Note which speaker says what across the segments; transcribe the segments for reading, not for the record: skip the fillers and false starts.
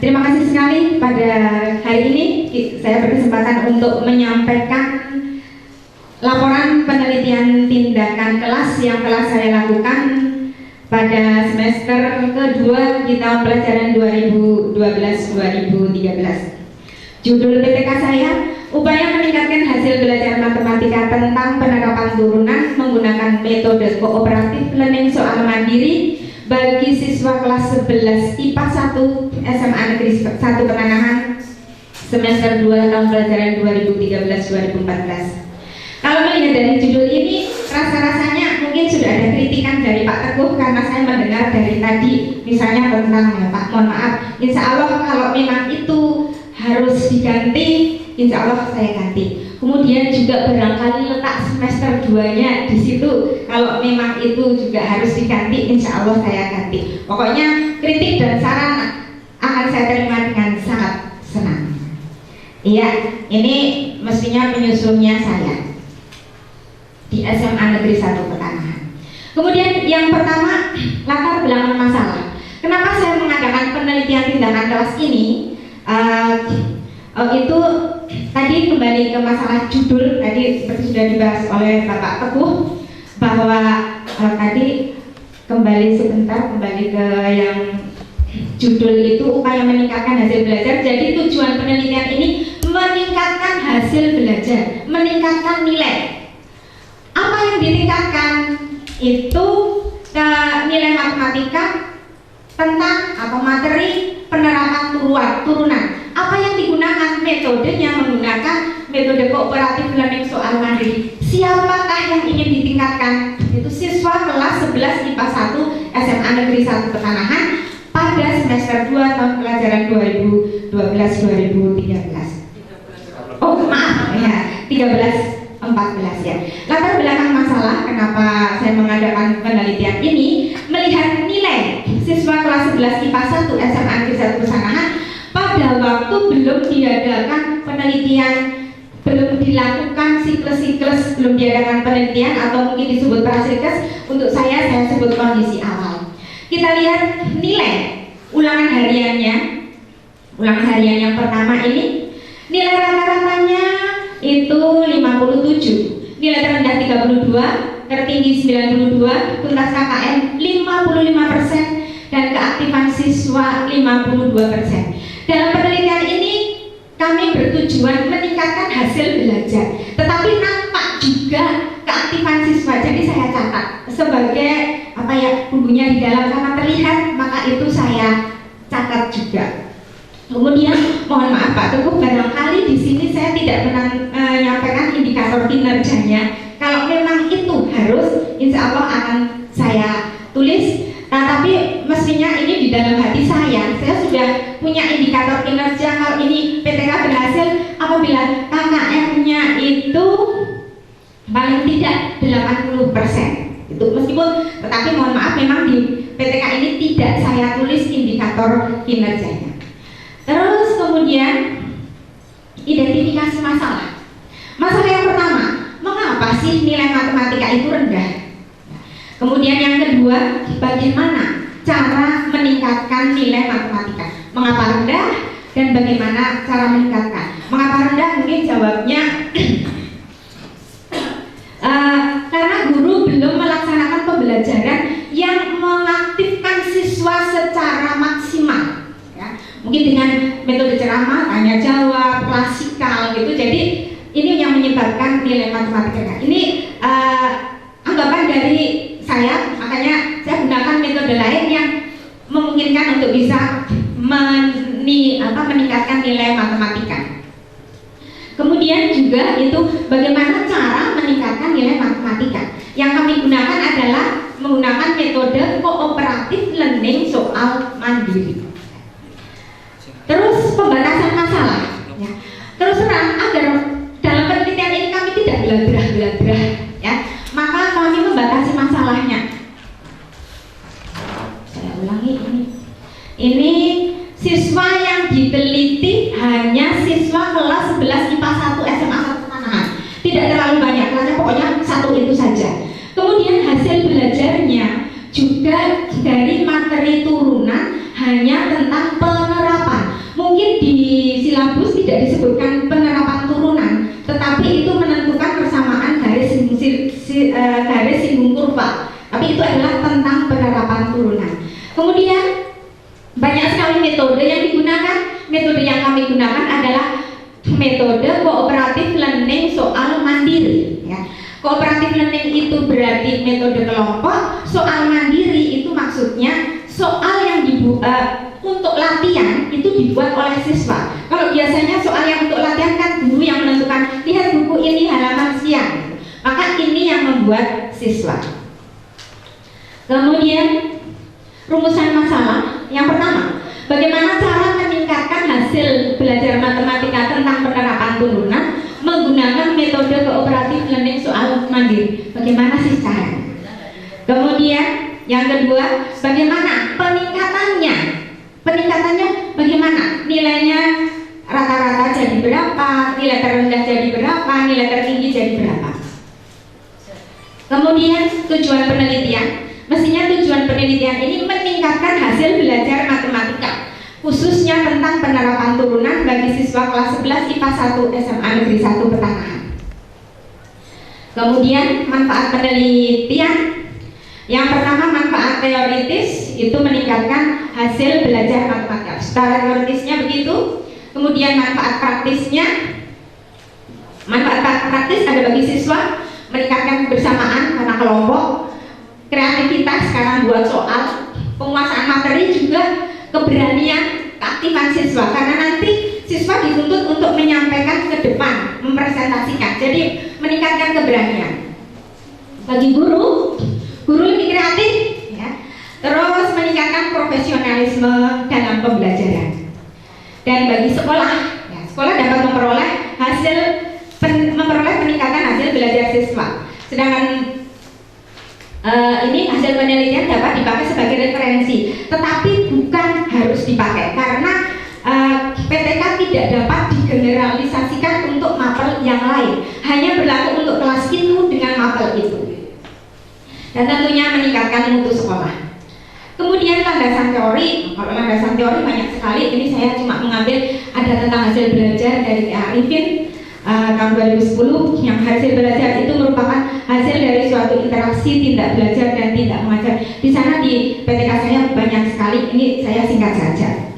Speaker 1: Terima kasih sekali pada hari ini saya berkesempatan untuk menyampaikan laporan penelitian tindakan kelas yang telah saya lakukan pada semester kedua di tahun pelajaran 2012-2013. Judul PTK saya, upaya meningkatkan hasil belajar matematika tentang penerapan turunan menggunakan metode kooperatif learning soal mandiri bagi siswa kelas 11 IPA 1 SMA Negeri 1 Penanahan semester 2 tahun pelajaran 2013-2014. Kalau melihat dari judul ini, rasa-rasanya mungkin sudah ada kritikan dari Pak Teguh karena saya mendengar dari tadi misalnya tentang ya Pak, mohon maaf, insya Allah kalau memang itu harus diganti, insya Allah saya ganti. Kemudian juga barangkali letak semester 2-nya di situ, kalau memang itu juga harus diganti, insya Allah saya ganti. Pokoknya kritik dan saran akan saya terima dengan sangat senang. Iya, ini mestinya penyusunnya saya di SMA Negeri 1 Penanahan. Kemudian yang pertama, latar belakang masalah. Kenapa saya mengadakan penelitian tindakan kelas ini? Itu tadi kembali ke masalah judul, tadi seperti sudah dibahas oleh Bapak Teguh bahwa tadi kembali ke yang judul itu upaya meningkatkan hasil belajar. Jadi tujuan penelitian ini meningkatkan hasil belajar, meningkatkan nilai. Apa yang ditingkatkan? Itu nilai matematika tentang atau materi penerapan turunan. Apa yang digunakan? Metodenya menggunakan metode kooperatif learning soal mandiri. Siapakah yang ingin ditingkatkan? Itu siswa kelas 11 IPA 1 SMA Negeri 1 Penanahan pada semester 2 tahun pelajaran 2012-2013. Oh maaf ya, 13-14 ya. Latar belakang masalah kenapa saya mengadakan penelitian ini, melihat nilai siswa kelas 11 IPA 1 SMA Negeri 1 Penanahan pada waktu belum diadakan penelitian, belum dilakukan siklus, belum diadakan penelitian atau mungkin disebut prasikes. Untuk saya sebut kondisi awal. Kita lihat nilai ulangan harian yang pertama ini, nilai rata-ratanya itu 57, nilai terendah 32, tertinggi 92, tuntas KKM 55% dan keaktifan siswa 52%. Dalam penelitian ini kami bertujuan meningkatkan hasil belajar, tetapi nampak juga keaktifan siswa. Jadi saya catat sebagai apa ya, bumbunya di dalam karena terlihat, maka itu saya catat juga. Kemudian mohon maaf Pak Teguh, barangkali di sini saya tidak menyampaikan indikator kinerjanya. Kalau memang itu harus, insya Allah akan saya tulis. Nah, tapi mestinya ini di dalam hati saya sudah punya indikator kinerja. Kalau ini PTK berhasil apabila KKM-nya itu paling tidak 80%. Itu meskipun, tetapi mohon maaf memang di PTK ini tidak saya tulis indikator kinerjanya. Terus kemudian identifikasi masalah. Masalah yang pertama, mengapa sih nilai matematika itu rendah? Kemudian yang kedua, bagaimana cara meningkatkan nilai matematika? Mengapa rendah dan bagaimana cara meningkatkan? Mengapa rendah? Mungkin jawabnya karena guru belum melaksanakan pembelajaran yang mengaktifkan siswa secara maksimal. Ya. Mungkin dengan metode ceramah, tanya jawab, klasikal gitu. Jadi ini yang menyebabkan nilai matematika. Ini anggapan dari saya, makanya saya gunakan metode lain yang memungkinkan untuk bisa meningkatkan nilai matematika. Kemudian juga itu bagaimana cara meningkatkan nilai matematika. Yang kami gunakan adalah menggunakan metode kooperatif learning soal mandiri. Terus pembatasan masalah. Ya. Terus terang agar dalam penelitian ini kami tidak belagrah-belagrah, ya. Maka kami membatasi masalahnya. Saya ulangi ini. Ini siswa yang diteliti hanya siswa kelas 11 IPA 1 SMA 1 Penanahan. Tidak terlalu banyak, kelasnya pokoknya satu itu saja. Kemudian hasil belajarnya juga dari materi turunan hanya tentang penerapan. tidak disebutkan penerapan turunan, tetapi itu menentukan persamaan garis singgung kurva. Tapi itu adalah tentang penerapan turunan. Kemudian banyak sekali metode yang digunakan. Metode yang kami gunakan adalah metode kooperatif learning soal mandiri. Ya. Kooperatif learning itu berarti metode kelompok. Soal mandiri itu maksudnya soal yang untuk latihan itu dibuat oleh siswa. Kalau biasanya soal yang untuk latihan kan guru yang menentukan, lihat buku ini halaman sekian, maka ini yang membuat siswa. Kemudian rumusan masalah yang pertama, bagaimana cara meningkatkan hasil belajar matematika tentang penerapan turunan menggunakan metode kooperatif learning soal mandiri. Bagaimana sih caranya? Kemudian yang kedua, bagaimana peningkatannya? Peningkatannya bagaimana? Nilainya rata-rata jadi berapa? Nilai terendah jadi berapa? Nilai tertinggi jadi berapa? Kemudian tujuan penelitian. Mestinya tujuan penelitian ini meningkatkan hasil belajar matematika, khususnya tentang penerapan turunan bagi siswa kelas 11 IPA 1 SMA Negeri 1 Petanahan. Kemudian manfaat penelitian. Yang pertama, manfaat teoritis itu meningkatkan hasil belajar matematika. Secara teoritisnya begitu. Kemudian manfaat praktisnya, manfaat praktis ada bagi siswa meningkatkan kebersamaan karena kelompok, kreativitas karena buat soal, penguasaan materi, juga keberanian, keaktifan siswa karena nanti siswa dituntut untuk menyampaikan ke depan, mempresentasikan. Jadi meningkatkan keberanian. Bagi guru lebih kreatif, ya. Terus meningkatkan profesionalisme dalam pembelajaran. Dan bagi sekolah, ya, sekolah dapat memperoleh peningkatan hasil belajar siswa. Sedangkan ini hasil penelitian dapat dipakai sebagai referensi, tetapi bukan harus dipakai karena PTK tidak dapat digeneralisasikan untuk mapel yang lain, hanya berlaku untuk kelas itu dengan mapel itu. Dan tentunya meningkatkan mutu sekolah. Kemudian landasan teori. Kalau landasan teori banyak sekali. Ini saya cuma mengambil ada tentang hasil belajar dari Arifin tahun 2010, yang hasil belajar itu merupakan hasil dari suatu interaksi tindak belajar dan tindak mengajar. Di sana di PTK saya banyak sekali. Ini saya singkat saja.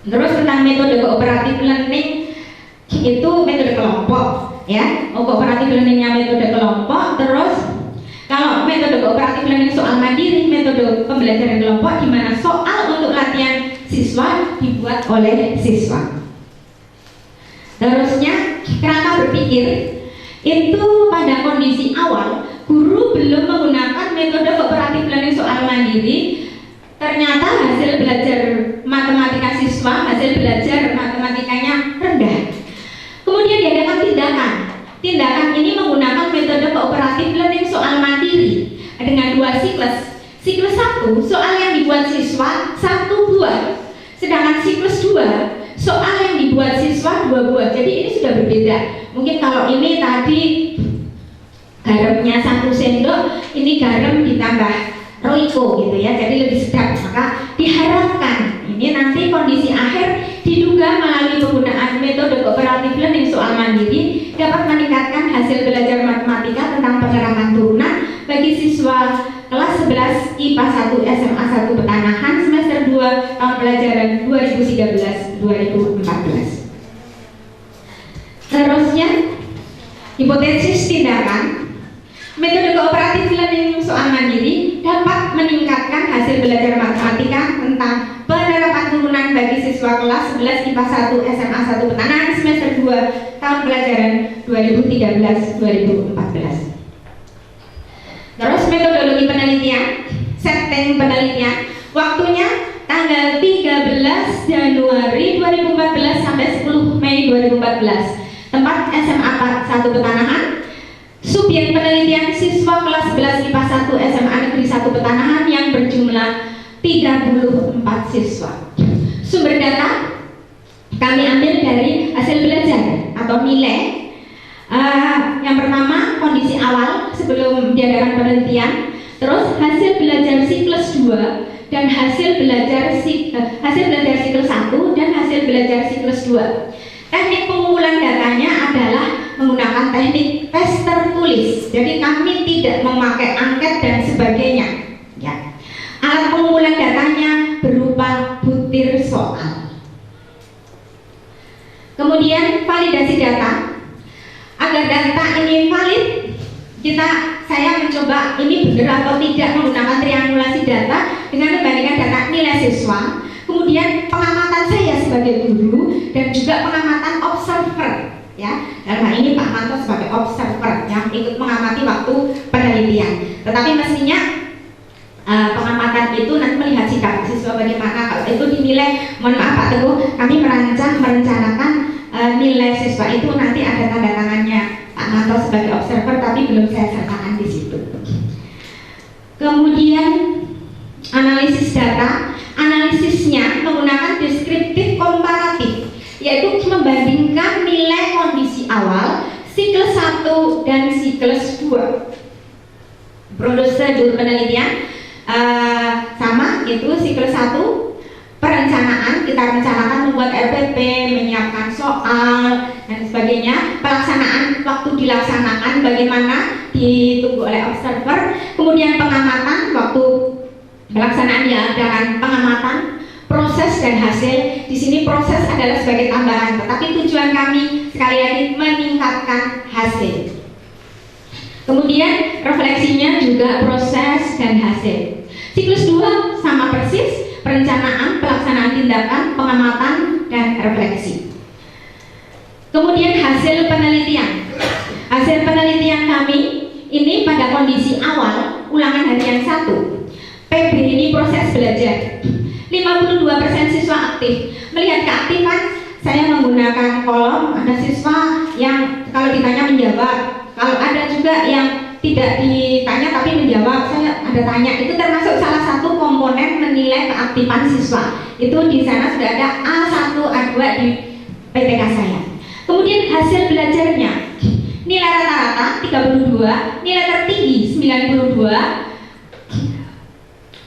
Speaker 1: Terus tentang metode kooperatif learning itu metode kelompok, ya. Kooperatif learningnya metode kelompok. Terus kalau metode kooperatif learning soal mandiri, metode pembelajaran kelompok di mana soal untuk latihan siswa dibuat oleh siswa. Terusnya kerangka berpikir itu pada kondisi awal guru belum menggunakan metode kooperatif learning soal mandiri. Ternyata hasil belajar matematika siswa, hasil belajar matematikanya rendah. Kemudian diadakan tindakan. Tindakan ini menggunakan metode kooperatif learning soal mandiri dengan 2 siklus. Siklus 1, soal yang dibuat siswa 1 buah. Sedangkan siklus 2, soal yang dibuat siswa 2 buah. Jadi ini sudah berbeda. Mungkin kalau ini tadi garamnya 1 sendok, ini garam ditambah Royco gitu ya, jadi lebih sedap. Maka diharapkan ini nanti kondisi akhir diduga melalui penggunaan metode kooperatif learning soal mandiri dapat meningkatkan hasil belajar matematika tentang penerapan turunan bagi siswa kelas 11 IPA 1 SMA 1 Petanahan semester 2 tahun pelajaran 2013-2014. Terusnya, hipotesis tindakan. Metode kooperatif learning soal mandiri dapat meningkatkan hasil belajar matematika tentang penerapan turunan bagi siswa kelas 11 IPA 1 SMA 1 Petanahan semester 2 tahun pelajaran 2013-2014. Terus metodologi penelitian, setting penelitian, waktunya tanggal 13 Januari 2014 sampai 10 Mei 2014. Tempat SMA 1 Petanahan. Subjek penelitian siswa kelas 11 IPA 1 SMA Negeri 1 Petanahan yang berjumlah 34 siswa. Sumber data kami ambil dari hasil belajar atau nilai. Yang pertama kondisi awal sebelum diadakan penelitian, terus hasil belajar siklus 2 dan hasil belajar siklus 1 dan hasil belajar siklus 2. Teknik pengumpulan datanya adalah menggunakan teknik tes tertulis. Jadi kami tidak memakai angket dan sebagainya. Ya. Alat pengumpulan datanya berupa butir soal. Kemudian validasi data. Agar data ini valid, saya mencoba ini benar atau tidak menggunakan triangulasi data dengan membandingkan data nilai siswa. Kemudian pengamatan saya sebagai guru dan juga pengamatan observer, ya. Dalam hal ini Pak Manto sebagai observer yang ikut mengamati waktu penelitian. Tetapi mestinya pengamatan itu nanti melihat sikap siswa bagaimana. Kalau itu dinilai, mohon maaf Pak Teguh, kami merencanakan nilai siswa itu nanti ada tanda tangannya Pak Manto sebagai observer, tapi belum saya sertakan di situ. Kemudian analisis data. Analisisnya menggunakan deskriptif komparatif, yaitu membandingkan nilai kondisi awal siklus 1 dan siklus 2. Prosedur penelitian sama, itu siklus 1 perencanaan, kita rencanakan membuat RPP, menyiapkan soal dan sebagainya. Pelaksanaan, waktu dilaksanakan bagaimana, ditunggu oleh observer. Kemudian pengamatan, waktu pelaksanaan diadakan pengamatan, proses dan hasil. Di sini proses adalah sebagai tambahan, tetapi tujuan kami sekali lagi meningkatkan hasil. Kemudian refleksinya juga proses dan hasil. Siklus 2 sama persis, perencanaan, pelaksanaan tindakan, pengamatan dan refleksi. Kemudian hasil penelitian. Hasil penelitian kami ini pada kondisi awal ulangan harian 1. PB ini proses belajar. 52% siswa aktif. Melihat keaktifan, saya menggunakan kolom. Ada siswa yang kalau ditanya menjawab, kalau ada juga yang tidak ditanya tapi menjawab, saya ada tanya. Itu termasuk salah satu komponen menilai keaktifan siswa. Itu di sana sudah ada A1, A2 di PPK saya. Kemudian hasil belajarnya, nilai rata-rata 32, nilai tertinggi 92.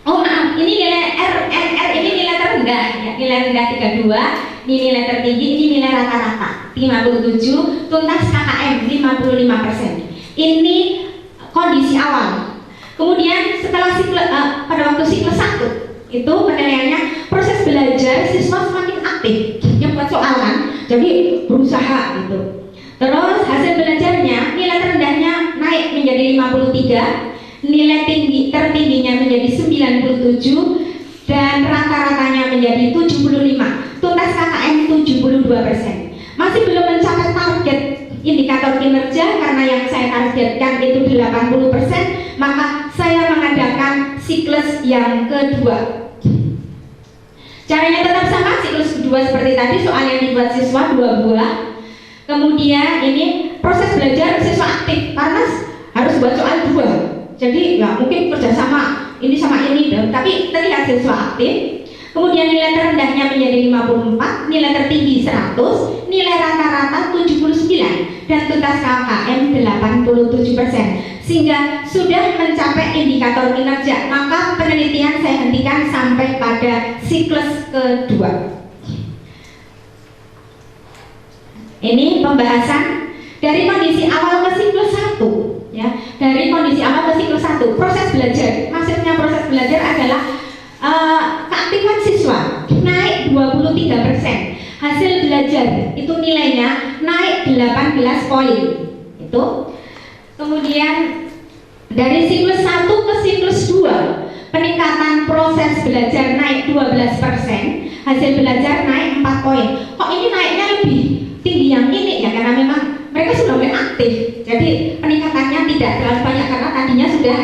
Speaker 1: Oh maaf, ini nilai RNR, ini nilai terendah ya, nilai rendah 32, ini nilai tertinggi, ini nilai rata-rata 57, tuntas KKM 55%. Ini kondisi awal. Kemudian setelah pada waktu siklus 1 itu penilaiannya proses belajar siswa semakin aktif, yang buat soal kan, jadi berusaha gitu. Terus hasil belajarnya nilai terendahnya naik menjadi 53, nilai tertingginya menjadi 97 dan rata-ratanya menjadi 75. Tuntas KKM 72%. Masih belum mencapai target indikator kinerja karena yang saya targetkan itu 80%, maka saya mengadakan siklus yang kedua. Caranya tetap sama, siklus kedua seperti tadi, soal yang dibuat siswa 2 buah. Kemudian ini proses belajar siswa aktif karena harus buat soal 2. Jadi ya mungkin kerjasama ini sama ini, tapi terlihat siswa aktif. Kemudian nilai terendahnya menjadi 54, nilai tertinggi 100, nilai rata-rata 79 dan tuntas KKM 87%, sehingga sudah mencapai indikator kinerja. Maka penelitian saya hentikan sampai pada siklus kedua. Ini pembahasan dari kondisi awal ke siklus 1. Ya, dari kondisi awal ke siklus 1, proses belajar. Maksudnya proses belajar adalah keaktifan siswa naik 23%. Hasil belajar itu nilainya naik 18 poin. Itu. Kemudian dari siklus 1 ke siklus 2, peningkatan proses belajar naik 12%, hasil belajar naik 4 poin. Kok ini naiknya lebih tinggi yang ini ya, karena memang mereka sudah mulai aktif, jadi peningkatannya tidak terlalu banyak karena tadinya sudah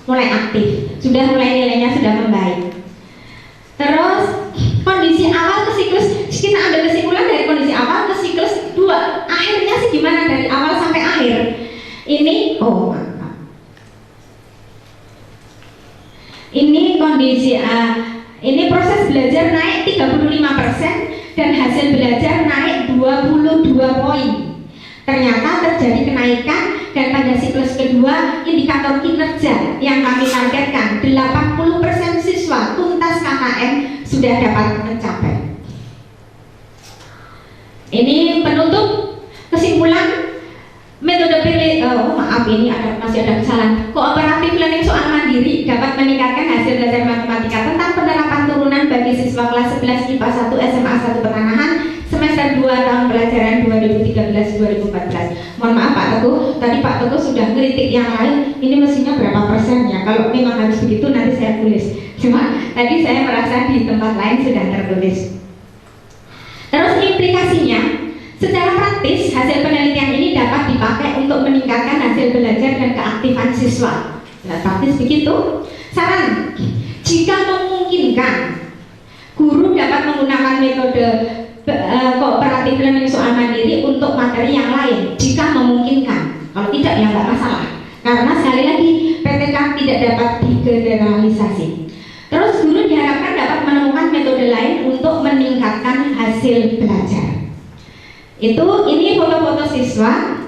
Speaker 1: mulai aktif, sudah mulai nilainya sudah membaik. Terus kondisi awal ke siklus, kita ambil kesimpulan dari kondisi awal ke siklus 2, akhirnya sih gimana dari awal sampai akhir. Ini ini kondisi ini proses belajar naik 35% dan hasil belajar naik 22 poin. Ternyata terjadi kenaikan dan pada siklus kedua indikator kinerja yang kami targetkan 80% siswa tuntas KKM sudah dapat mencapai. Ini maaf ini masih ada kesalahan. Cooperative learning soal mandiri dapat meningkatkan hasil belajar matematika tentang penerapan turunan bagi siswa kelas 11 IPA 1 SMA 1 Pertanahan semester 2 tahun pelajaran 2013-2014. Mohon maaf Pak Teguh, tadi Pak Teguh sudah ngeritik yang lain, ini mestinya berapa persen ya? Kalau memang harus begitu nanti saya tulis. Cuma tadi saya merasa di tempat lain sudah tertulis. Terus implikasinya, secara praktis hasil penelitian ini dapat dipakai untuk meningkatkan hasil belajar dan keaktifan siswa. Secara praktis begitu. Saran, jika memungkinkan, guru dapat menggunakan metode kooperatif learning soal mandiri untuk materi yang lain jika memungkinkan. Kalau tidak ya nggak masalah, karena sekali lagi PTK tidak dapat digeneralisasi. Terus guru diharapkan dapat menemukan metode lain untuk meningkatkan hasil belajar. Ini foto-foto siswa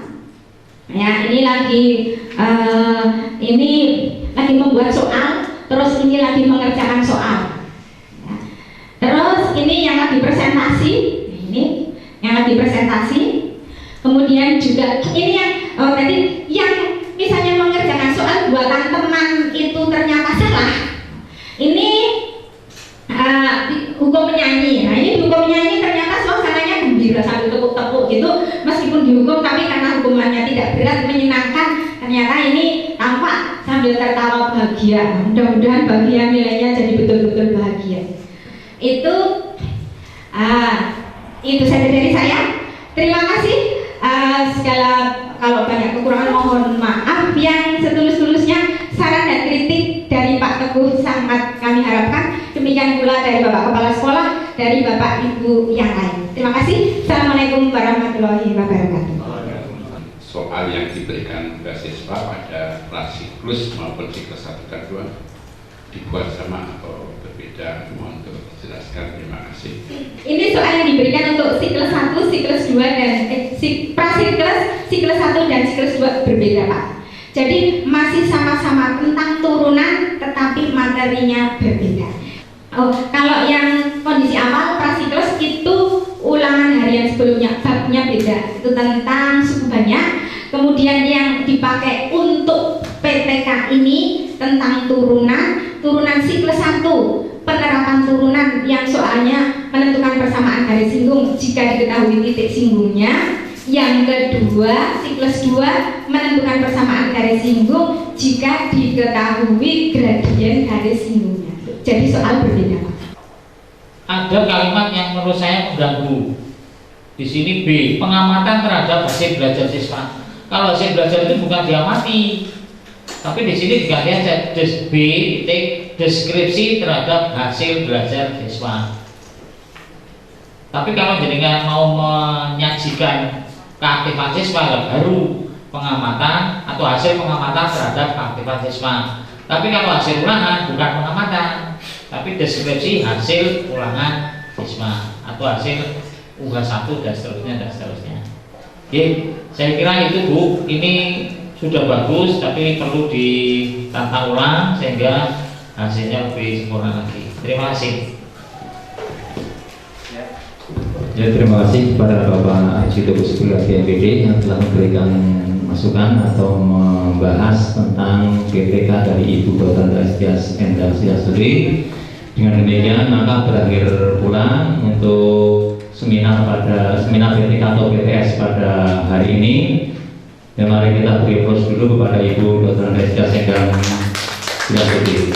Speaker 1: ya, ini lagi membuat soal, terus ini lagi mengerjakan soal. Terus ini yang lagi presentasi, ini yang lagi presentasi. Kemudian juga ini yang tadi yang misalnya mengerjakan soal buatan teman itu ternyata salah. Ini hukum menyanyi. Nah ini hukum menyanyi ternyata suasananya gembira sambil tepuk-tepuk gitu. Meskipun dihukum tapi karena hukumannya tidak berat, menyenangkan. Ternyata ini tampak sambil tertawa bahagia. Mudah-mudahan bahagia nilainya jadi betul-betul bahagia. Itu saja dari saya. Terima kasih. Segala kalau banyak kekurangan mohon maaf. Yang setulus-tulusnya saran dan kritik dari Pak Teguh sangat kami harapkan. Demikian pula dari Bapak Kepala Sekolah, dari Bapak Ibu yang lain. Terima kasih. Assalamualaikum warahmatullahi wabarakatuh.
Speaker 2: Soal yang diberikan ke siswa pada kelas siklus maupun siklus 1 dan 2 dibuat sama atau berbeda, mohon untuk dijelaskan. Terima kasih.
Speaker 1: Ini soal yang diberikan untuk siklus 1, siklus 2 dan prasiklus, siklus 1 dan siklus 2 berbeda Pak. Jadi masih sama-sama tentang turunan tetapi materinya berbeda. Kalau yang kondisi awal prasiklus itu ulangan harian sebelumnya, babnya beda, itu tentang suku banyak. Kemudian yang dipakai untuk PTK ini tentang turunan siklus 1, penerapan turunan yang soalnya menentukan persamaan garis singgung jika diketahui titik singgungnya. Yang kedua, siklus 2 menentukan persamaan garis singgung jika diketahui gradien garis singgungnya. Jadi soal berbeda Pak.
Speaker 3: Ada kalimat yang menurut saya mengganggu. Di sini B, pengamatan terhadap hasil belajar siswa. Kalau hasil belajar itu bukan diamati, tapi di sini diganti aja B titik deskripsi terhadap hasil belajar siswa. Tapi kalau jenengan mau menyajikan keaktifan siswa baru pengamatan atau hasil pengamatan terhadap keaktifan siswa. Tapi kalau hasil ulangan bukan pengamatan, tapi deskripsi hasil ulangan siswa atau hasil UH1 dan seterusnya. Oke, saya kira itu Bu, ini sudah bagus tapi perlu ditata ulang sehingga hasilnya lebih sempurna lagi. Terima kasih.
Speaker 4: Ya, terima kasih kepada Bapak Haji Teguh Supriyadi MPD yang telah memberikan masukan atau membahas tentang PTK dari Ibu Dr. Estias Endang Siasuri. Dengan demikian maka berakhir pula untuk seminar PTK atau PTS pada hari ini. Dan mari kita beri aplaus dulu kepada Ibu Dr. Estias Endang Siasuri.